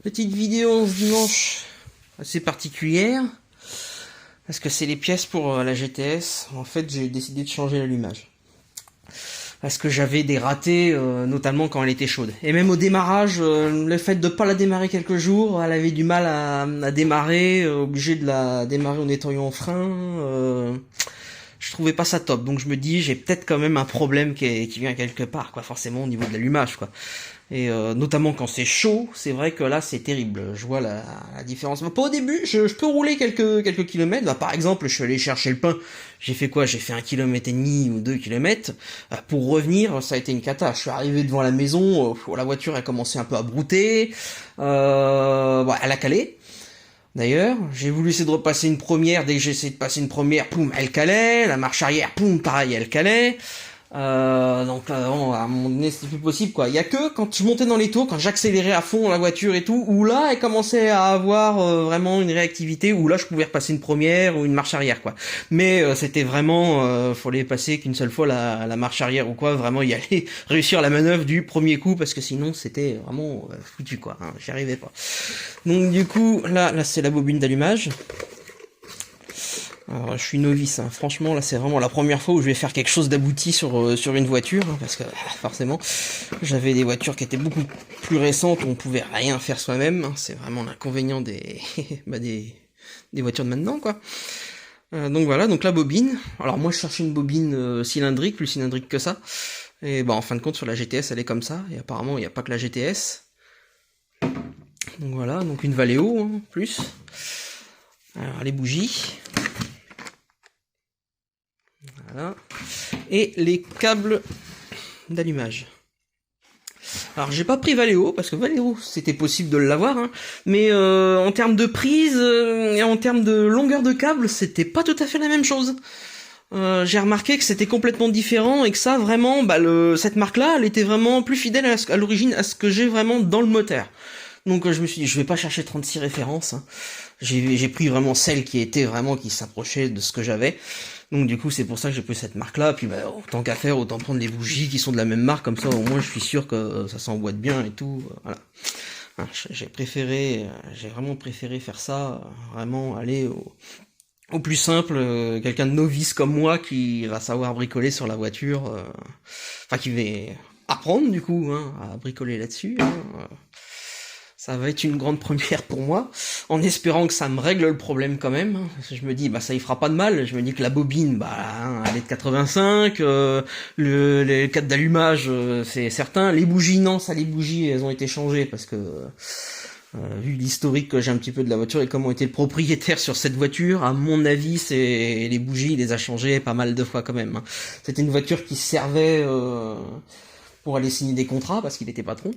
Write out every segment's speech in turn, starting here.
petite vidéo ce dimanche assez particulière parce que c'est les pièces pour la GTS. En fait, j'ai décidé de changer l'allumage parce que j'avais des ratés, notamment quand elle était chaude. Et même au démarrage, le fait de pas la démarrer quelques jours, elle avait du mal à démarrer, obligé de la démarrer en nettoyant en frein. Je trouvais pas ça top, donc je me dis j'ai peut-être quand même un problème qui vient quelque part, quoi, forcément au niveau de l'allumage, quoi. Et notamment quand c'est chaud, c'est vrai que là c'est terrible. Je vois la différence. Pas au début, je peux rouler quelques kilomètres. Là, par exemple, je suis allé chercher le pain. J'ai fait quoi? J'ai fait 1,5 km ou 2 kilomètres. Pour revenir, ça a été une cata. Je suis arrivé devant la maison, la voiture a commencé un peu à brouter. Elle a calé. D'ailleurs, j'ai voulu essayer de repasser une première. Dès que j'ai essayé de passer une première, poum, elle calait. La marche arrière, poum, pareil, elle calait. Donc bon, à un moment donné c'était plus possible, quoi. Il y a que quand je montais dans les tours, quand j'accélérais à fond la voiture et tout, où là elle commençait à avoir vraiment une réactivité, où là je pouvais repasser une première ou une marche arrière, quoi. Mais c'était vraiment fallait passer qu'une seule fois la marche arrière ou quoi, vraiment y aller, réussir la manœuvre du premier coup, parce que sinon c'était vraiment foutu, quoi, hein, j'y arrivais pas. Donc du coup là c'est la bobine d'allumage. Alors, je suis novice, hein. Franchement, là, c'est vraiment la première fois où je vais faire quelque chose d'abouti sur une voiture, hein, parce que forcément, j'avais des voitures qui étaient beaucoup plus récentes où on pouvait rien faire soi-même. Hein. C'est vraiment l'inconvénient des des voitures de maintenant, quoi. Donc voilà, donc la bobine. Alors moi, je cherchais une bobine cylindrique, plus cylindrique que ça. Et en fin de compte, sur la GTS, elle est comme ça. Et apparemment, il n'y a pas que la GTS. Donc voilà, donc une Valeo, hein, plus. Alors les bougies. Voilà. Et les câbles d'allumage. Alors j'ai pas pris Valeo, parce que Valeo c'était possible de l'avoir, hein, mais en termes de prise et en termes de longueur de câble, c'était pas tout à fait la même chose. J'ai remarqué que c'était complètement différent et que ça vraiment, cette marque-là, elle était vraiment plus fidèle à l'origine à ce que j'ai vraiment dans le moteur. Donc je me suis dit, je vais pas chercher 36 références. Hein. J'ai pris vraiment celle qui s'approchait de ce que j'avais. Donc du coup c'est pour ça que j'ai pris cette marque là, puis autant qu'à faire, autant prendre les bougies qui sont de la même marque, comme ça au moins je suis sûr que ça s'emboîte bien et tout, voilà. J'ai vraiment préféré faire ça, vraiment aller au plus simple, quelqu'un de novice comme moi qui va savoir bricoler sur la voiture, enfin qui va apprendre du coup hein, à bricoler là-dessus, hein. Ça va être une grande première pour moi, en espérant que ça me règle le problème quand même. Je me dis, ça y fera pas de mal. Je me dis que la bobine, elle est de 85, les câbles d'allumage, c'est certain. Les bougies, non, les bougies, elles ont été changées parce que, vu l'historique que j'ai un petit peu de la voiture et comment était le propriétaire sur cette voiture, à mon avis, les bougies, il les a changées pas mal de fois quand même. Hein. C'était une voiture qui servait pour aller signer des contrats parce qu'il était patron.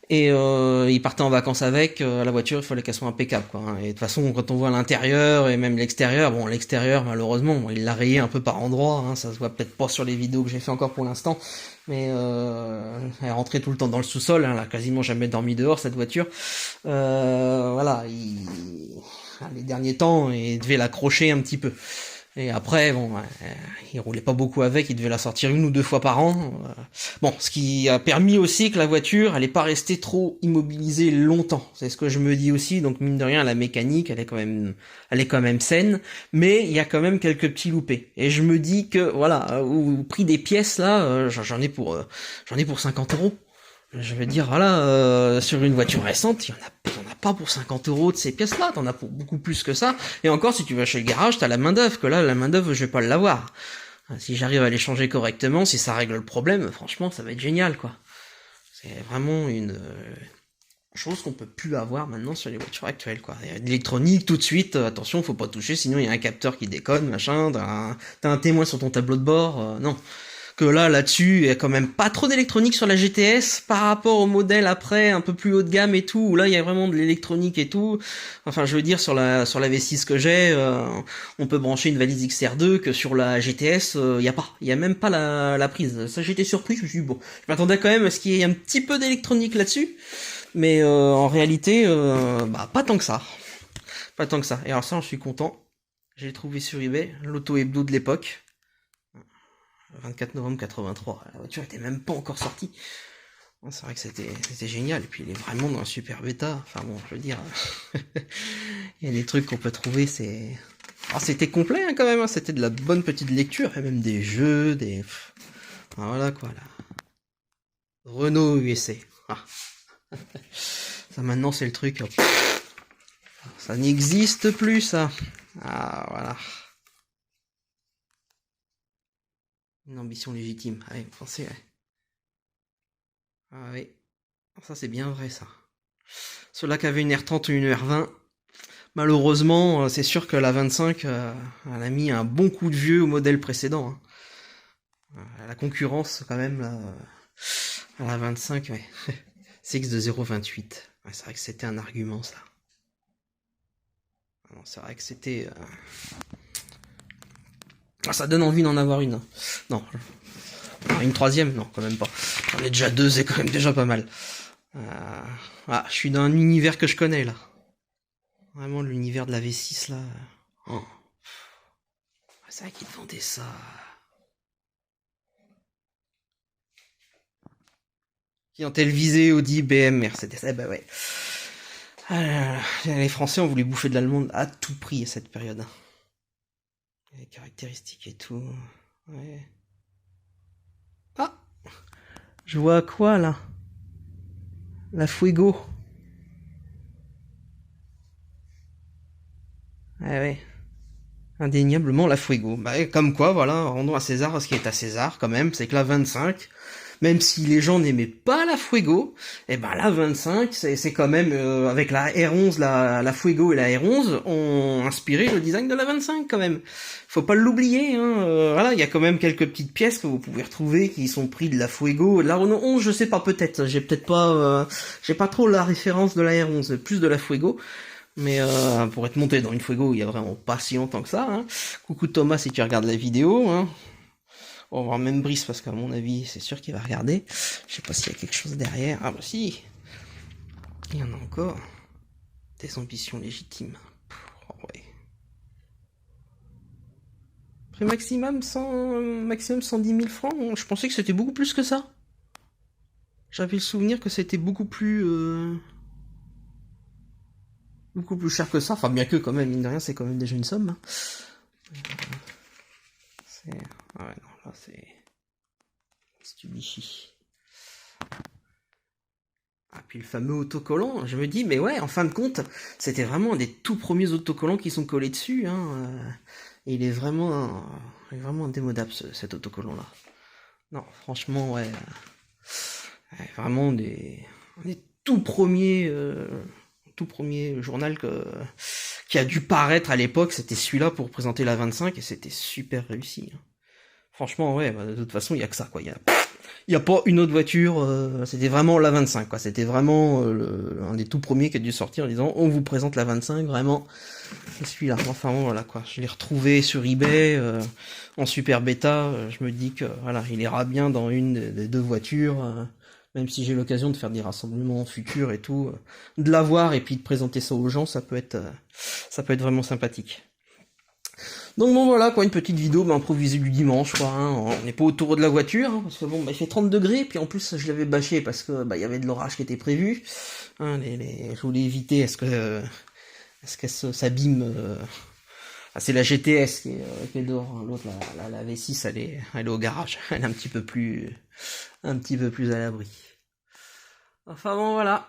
Et il partait en vacances avec la voiture, il fallait qu'elle soit impeccable, quoi. Hein. Et de toute façon, quand on voit l'intérieur et même l'extérieur, l'extérieur malheureusement, il l'a rayé un peu par endroits. Hein, ça se voit peut-être pas sur les vidéos que j'ai fait encore pour l'instant, mais elle rentrait tout le temps dans le sous-sol. Hein, elle a quasiment jamais dormi dehors cette voiture. Voilà, les derniers temps, il devait l'accrocher un petit peu. Et après, il roulait pas beaucoup avec, il devait la sortir 1 ou 2 fois par an. Ce qui a permis aussi que la voiture, elle est pas restée trop immobilisée longtemps. C'est ce que je me dis aussi. Donc mine de rien, la mécanique, elle est quand même saine, mais il y a quand même quelques petits loupés. Et je me dis que voilà, au prix des pièces là, j'en ai pour 50 euros. Je veux dire, voilà, sur une voiture récente, il y en a pas pour 50 euros de ces pièces-là, t'en as pour beaucoup plus que ça. Et encore, si tu vas chez le garage, t'as la main d'œuvre, que là, la main d'œuvre, je vais pas l'avoir. Si j'arrive à les changer correctement, si ça règle le problème, franchement, ça va être génial, quoi. C'est vraiment une chose qu'on peut plus avoir maintenant sur les voitures actuelles, quoi. L'électronique, tout de suite, attention, faut pas toucher, sinon il y a un capteur qui déconne, machin, t'as un témoin sur ton tableau de bord, non. Que là-dessus, il y a quand même pas trop d'électronique sur la GTS par rapport au modèle après, un peu plus haut de gamme et tout, où là il y a vraiment de l'électronique et tout. Enfin, je veux dire, sur la V6 que j'ai, on peut brancher une valise XR2 que sur la GTS, il y a même pas la prise. Ça, j'étais surpris, je me suis dit, bon, je m'attendais quand même à ce qu'il y ait un petit peu d'électronique là-dessus, mais en réalité, pas tant que ça. Pas tant que ça. Et alors ça, j'en suis content. J'ai trouvé sur eBay, l'auto hebdo de l'époque. 24 novembre 83, la voiture était même pas encore sortie. C'est vrai que c'était génial, et puis il est vraiment dans un super bêta, enfin bon, je veux dire, il y a des trucs qu'on peut trouver, c'est... Alors c'était complet hein, quand même, hein. C'était de la bonne petite lecture, et même des jeux, des... Ah, voilà quoi, là. Renault USA. Ah. Ça maintenant c'est le truc, ça n'existe plus ça. Ah voilà. Une ambition légitime, allez, pensez, ouais. Ah oui, ça c'est bien vrai ça. Ceux-là qui avaient une R30 ou une R20, malheureusement, c'est sûr que la 25, elle a mis un bon coup de vieux au modèle précédent. Hein. La concurrence, quand même, là, à la 25, ouais. CX de 0,28. Ouais, c'est vrai que c'était un argument, ça. C'est vrai que c'était... Ah, ça donne envie d'en avoir une. Hein. Non. Une troisième? Non, quand même pas. J'en ai déjà deux, c'est quand même déjà pas mal. Ah, je suis dans un univers que je connais, là. Vraiment, l'univers de la V6, là. Oh. C'est vrai qu'ils te vendaient ça. Clientèle visée, Audi, BM, Mercedes. Eh ben ouais. Les Français ont voulu bouffer de l'allemande à tout prix à cette période. Les caractéristiques et tout. Ouais. Ah, je vois quoi là? La Fuego. Ah ouais. Indéniablement la Fuego. Bah, comme quoi, voilà, rendons à César ce qui est à César quand même, c'est que la 25, même si les gens n'aimaient pas la Fuego, et ben la 25, c'est quand même, avec la R11, la Fuego et la R11, ont inspiré le design de la 25 quand même. Faut pas l'oublier, hein. Voilà, il y a quand même quelques petites pièces que vous pouvez retrouver qui sont prises de la Fuego. La Renault 11, je sais pas, peut-être, j'ai pas trop la référence de la R11, plus de la Fuego. Mais pour être monté dans une Fuego, il y a vraiment pas si longtemps que ça. Hein. Coucou Thomas si tu regardes la vidéo. Hein. On va voir même Brice parce qu'à mon avis, c'est sûr qu'il va regarder. Je sais pas s'il y a quelque chose derrière. Ah bah si. Il y en a encore. Des ambitions légitimes. Oh, ouais. Prix maximum 110 000 francs. Je pensais que c'était beaucoup plus que ça. J'avais le souvenir que c'était beaucoup plus cher que ça. Enfin bien que quand même, mine de rien, c'est quand même déjà une somme. Hein. Ah ouais, non, là c'est du bichi. Ah, puis le fameux autocollant, je me dis, mais ouais, en fin de compte, c'était vraiment un des tout premiers autocollants qui sont collés dessus. Hein. Et il est vraiment indémodable cet autocollant-là. Non, franchement, ouais. Vraiment des tout premiers journal qui a dû paraître à l'époque, c'était celui-là pour présenter la 25 et c'était super réussi. Hein. Franchement, ouais, bah, de toute façon, il y a que ça, quoi. Il y a pas une autre voiture, c'était vraiment la 25, quoi. C'était vraiment un des tout premiers qui a dû sortir en disant, on vous présente la 25, vraiment, c'est celui-là. Enfin, bon, voilà, quoi. Je l'ai retrouvé sur eBay, en super bêta, je me dis que, voilà, il ira bien dans une des deux voitures, même si j'ai l'occasion de faire des rassemblements futurs et tout, de l'avoir et puis de présenter ça aux gens, ça peut être vraiment sympathique. Donc bon voilà quoi, une petite vidéo improvisée du dimanche quoi, hein. On n'est pas autour de la voiture, hein, parce que bon, il fait 30 degrés, puis en plus je l'avais bâché parce que il y avait de l'orage qui était prévu. Hein, je voulais éviter est-ce qu'elle s'abîme. C'est la GTS qui est dehors, hein. L'autre la V6 elle est au garage, elle est un petit peu plus à l'abri. Enfin bon voilà.